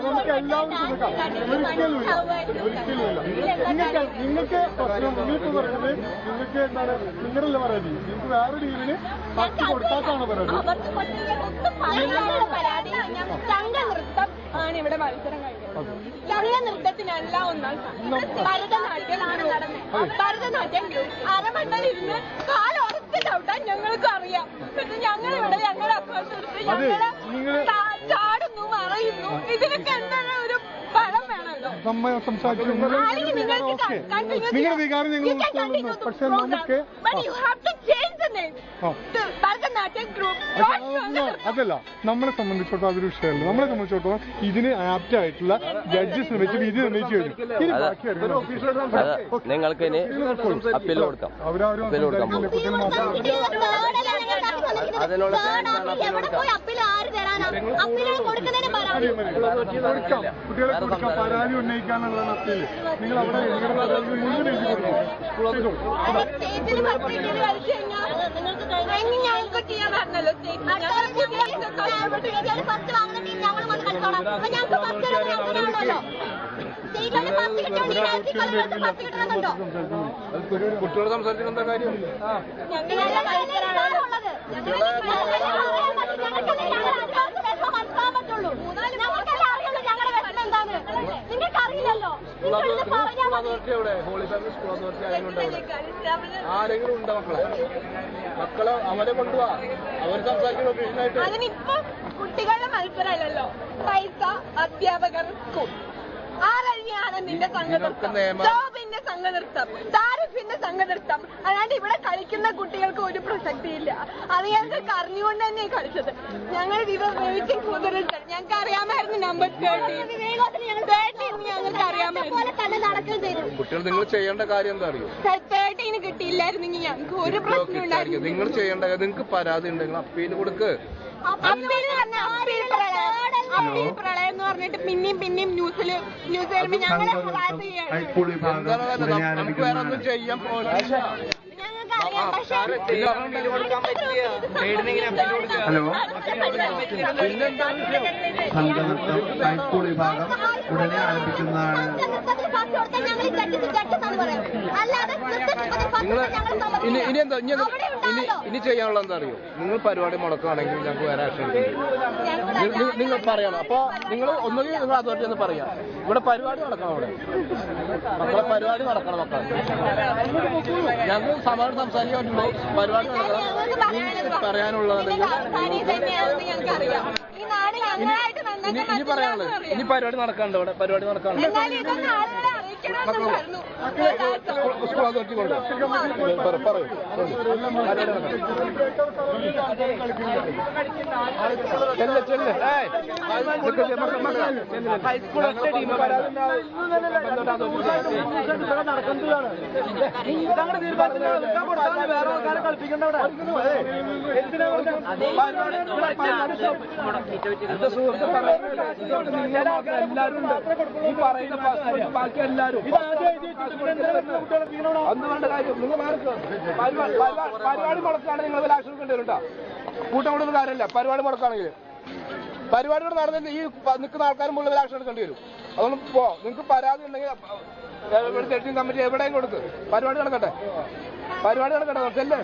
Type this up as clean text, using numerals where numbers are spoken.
നമുക്ക് എല്ലാവർക്കും ഒരിക്കലുമില്ല. നിങ്ങൾക്ക് പ്രശ്നം നിങ്ങൾക്ക് പറയുന്നത് നിങ്ങൾക്ക് എന്താണ് നിങ്ങളല്ല പരാതി, നിങ്ങൾക്ക് വേറെ ടീമിന് ഫസ്റ്റ് കൊടുക്കാത്താണ് പരാതി. സംഘനൃത്തം ആണ് ഇവിടെ മത്സരം കഴിഞ്ഞത്. സംഘനൃത്തത്തിനല്ല ഒന്നാം ഭരതനാട്യമാണ് നടന്നത്. ഭരതനാട്യം അരമണ്ഡലിരുന്ന് കാലുറച്ച് ചവിട്ടാൻ ഞങ്ങൾക്ക് അറിയാം. പക്ഷെ ഞങ്ങളിവിടെ ഞങ്ങളുടെ അപ്പുറത്ത് ഞങ്ങള് ചാടുന്നു മറയുന്നു. ഇതിനൊക്കെ എന്താണ് ഒരു ഫലം വേണമല്ലോ. നിങ്ങളുടെ വികാരം ഞങ്ങൾ ഉൾക്കൊള്ളുന്നു. പക്ഷെ നമുക്ക് അതല്ല നമ്മളെ സംബന്ധിച്ചിടത്തോളം അതൊരു വിഷയമല്ല. നമ്മളെ സംബന്ധിച്ചിടത്തോളം ഇതിന് ആപ്റ്റ് ആയിട്ടുള്ള ജഡ്ജസിനെ വെച്ച് വിധി നിർണ്ണയിച്ചു വരും. നിങ്ങൾക്ക് അപ്പീൽ കൊടുക്കാം. അതിനുള്ള പരാതി ഉന്നയിക്കാനുള്ള അപ്പീല് നിങ്ങൾ അവിടെ കുട്ടികളെ സംസാരിച്ചിട്ട് എന്താ കാര്യം? ആരെങ്കിലും ഉണ്ടോ മക്കളെ അവരെ കൊണ്ടുപോവാ, അവർ സംസാരിക്കുന്ന ഒഫീഷ്യലായിട്ട്. അതിനിപ്പോ കുട്ടികളുടെ മത്സരമല്ലല്ലോ, പൈസ അധ്യാപകർ സ്കൂൾ ആരഴിയാണ് നിന്റെ സംഘനൃത്തം, ജോബിന്റെ സംഘനൃത്തം, താരിഫിന്റെ സംഘനൃത്തം. അല്ലാണ്ട് ഇവിടെ കളിക്കുന്ന കുട്ടികൾക്ക് ഒരു പ്രസക്തിയില്ല. അത് ഞങ്ങൾക്ക് അറിഞ്ഞുകൊണ്ട് തന്നെ കളിച്ചത്. ഞങ്ങൾ വെയിറ്റിംഗ് ഫോർ ദ റിസൾട്ട്. ഞങ്ങൾക്ക് അറിയാമായിരുന്നു നമ്പർ 13 ഞങ്ങൾക്ക് അറിയാമായിരുന്നു. കുട്ടികൾ നിങ്ങൾ ചെയ്യേണ്ട കാര്യം എന്താ അറിയോ? 13 കിട്ടിയില്ലായിരുന്നെങ്കിൽ ഞങ്ങൾക്ക് ഒരു പ്രശ്നം ഉണ്ടായിരുന്നു. നിങ്ങൾ ചെയ്യേണ്ട കാര്യം, നിങ്ങൾക്ക് പരാതി ഉണ്ടെങ്കിൽ അപ്പീൽ കൊടുക്ക്. അപ്പീൽ പ്രളയം എന്ന് പറഞ്ഞിട്ട് പിന്നെയും ന്യൂസ് വരുമ്പോ ഞങ്ങളെ നമുക്ക് വേറെ ഒന്നും ചെയ്യാൻ പോലെ. ഹലോ, സംഘനൃത്തം ഹൈസ്കൂൾ വിഭാഗം ഉടനെ ആരംഭിക്കുന്നതാണ്. ഇനി ചെയ്യാനുള്ള എന്താ അറിയോ? നിങ്ങൾ പരിപാടി മുടക്കുകയാണെങ്കിൽ ഞങ്ങൾക്ക് വേറെ ആക്ഷൻ നിങ്ങൾ പറയണം. അപ്പൊ നിങ്ങൾ ഒന്നുകിൽ നിങ്ങൾ അതോറിറ്റി ഒന്ന് പറയാം, ഇവിടെ പരിപാടി നടക്കണം, അവിടെ മക്കളെ പരിപാടി നടക്കണം. മക്കളെ ഞങ്ങൾ സമാധാനം സംസാരിക്കാൻ പറ്റുള്ളൂ. പരിപാടി നടക്കണം. പറയാനുള്ളതാണെങ്കിൽ ഇനി പറയാനുള്ളത്, ഇനി പരിപാടി നടക്കാണ്ട്, ഇവിടെ പരിപാടി നടക്കാണ്ട് സ്കൂൾ അതോറിറ്റി കൊണ്ട് പറയൂ. ബാക്കി എല്ലാവരും അന്ന് വേണ്ട കാര്യം. നിങ്ങൾ പരിപാടി മുടക്കാണെങ്കിൽ നിങ്ങൾ ആക്ഷൻ എടുക്കേണ്ടി വരും കേട്ടോ. കൂട്ടം കൊണ്ടൊന്നും കാര്യമില്ല. പരിപാടി മുടക്കാണെങ്കിൽ പരിപാടിയോട് നടന്നിട്ട് ഈ നിൽക്കുന്ന ആൾക്കാരും മുകളിൽ ആക്ഷൻ എടുക്കേണ്ടി വരും. അതുകൊണ്ട് നിങ്ങൾക്ക് പരാതി ഉണ്ടെങ്കിൽ സെറ്റിംഗ് കമ്മിറ്റി എവിടെയും കൊടുക്ക്. പരിപാടി നടക്കട്ടെ. ചെല്ലേ